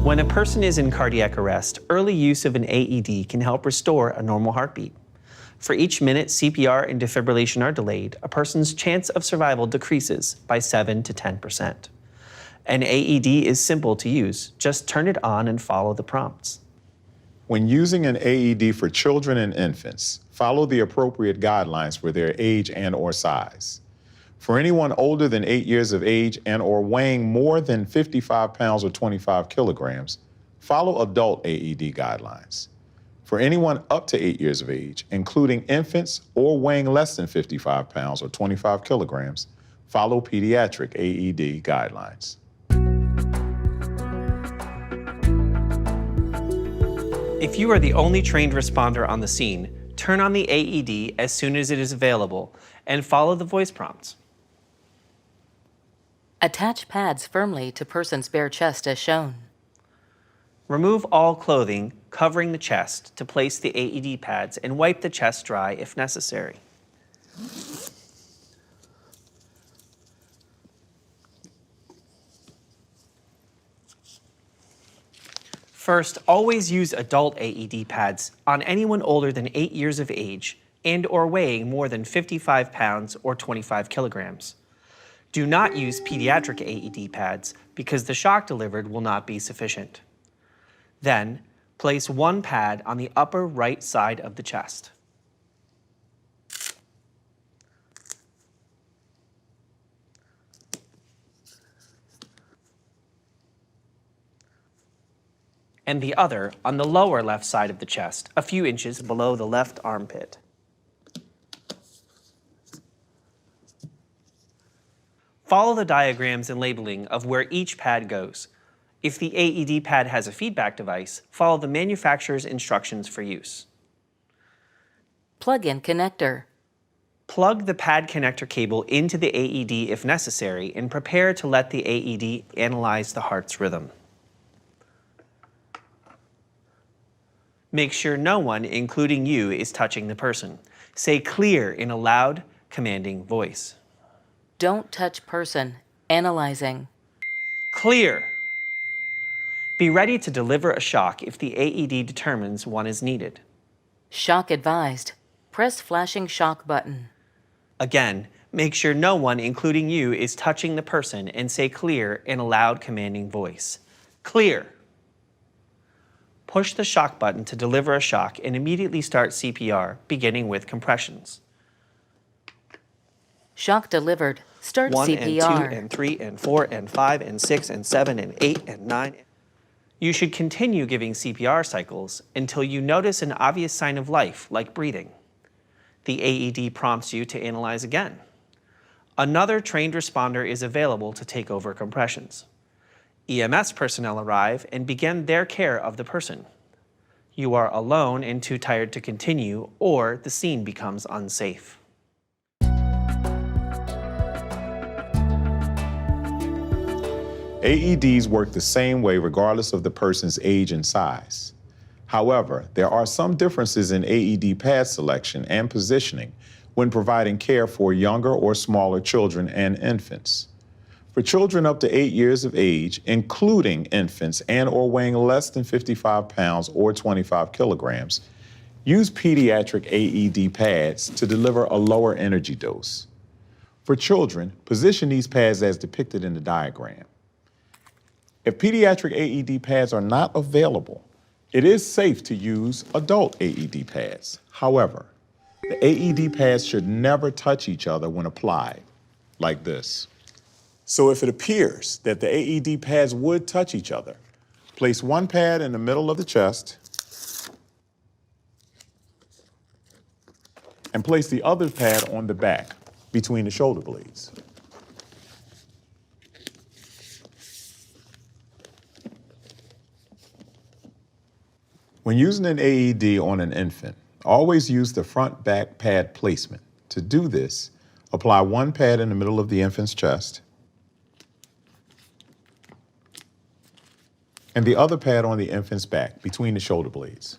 When a person is in cardiac arrest, early use of an AED can help restore a normal heartbeat. For each minute CPR and defibrillation are delayed, a person's chance of survival decreases by 7 to 10%. An AED is simple to use. Just turn it on and follow the prompts. When using an AED for children and infants, follow the appropriate guidelines for their age and/or size. For anyone older than 8 years of age and/or weighing more than 55 pounds or 25 kilograms, follow adult AED guidelines. For anyone up to 8 years of age, including infants or weighing less than 55 pounds or 25 kilograms, follow pediatric AED guidelines. If you are the only trained responder on the scene, turn on the AED as soon as it is available and follow the voice prompts. Attach pads firmly to person's bare chest as shown. Remove all clothing covering the chest to place the AED pads and wipe the chest dry if necessary. First, always use adult AED pads on anyone older than 8 years of age and/or weighing more than 55 pounds or 25 kilograms. Do not use pediatric AED pads because the shock delivered will not be sufficient. Then, place one pad on the upper right side of the chest. And the other on the lower left side of the chest, a few inches below the left armpit. Follow the diagrams and labeling of where each pad goes. If the AED pad has a feedback device, follow the manufacturer's instructions for use. Plug-in connector. Plug the pad connector cable into the AED if necessary and prepare to let the AED analyze the heart's rhythm. Make sure no one, including you, is touching the person. Say clear in a loud, commanding voice. Don't touch person. Analyzing. Clear. Be ready to deliver a shock if the AED determines one is needed. Shock advised. Press flashing shock button. Again, make sure no one, including you, is touching the person and say clear in a loud, commanding voice. Clear. Push the shock button to deliver a shock and immediately start CPR, beginning with compressions. Shock delivered. Start 1 CPR. and 2 and 3 and 4 and 5 and 6 and 7 and 8 and 9. You should continue giving CPR cycles until you notice an obvious sign of life, like breathing. The AED prompts you to analyze again. Another trained responder is available to take over compressions. EMS personnel arrive and begin their care of the person. You are alone and too tired to continue, or the scene becomes unsafe. AEDs work the same way regardless of the person's age and size. However, there are some differences in AED pad selection and positioning when providing care for younger or smaller children and infants. For children up to 8 years of age, including infants and/or weighing less than 55 pounds or 25 kilograms, use pediatric AED pads to deliver a lower energy dose. For children, position these pads as depicted in the diagram. If pediatric AED pads are not available, it is safe to use adult AED pads. However, the AED pads should never touch each other when applied, like this. So if it appears that the AED pads would touch each other, place one pad in the middle of the chest and place the other pad on the back between the shoulder blades. When using an AED on an infant, always use the front-back pad placement. To do this, apply one pad in the middle of the infant's chest and the other pad on the infant's back between the shoulder blades.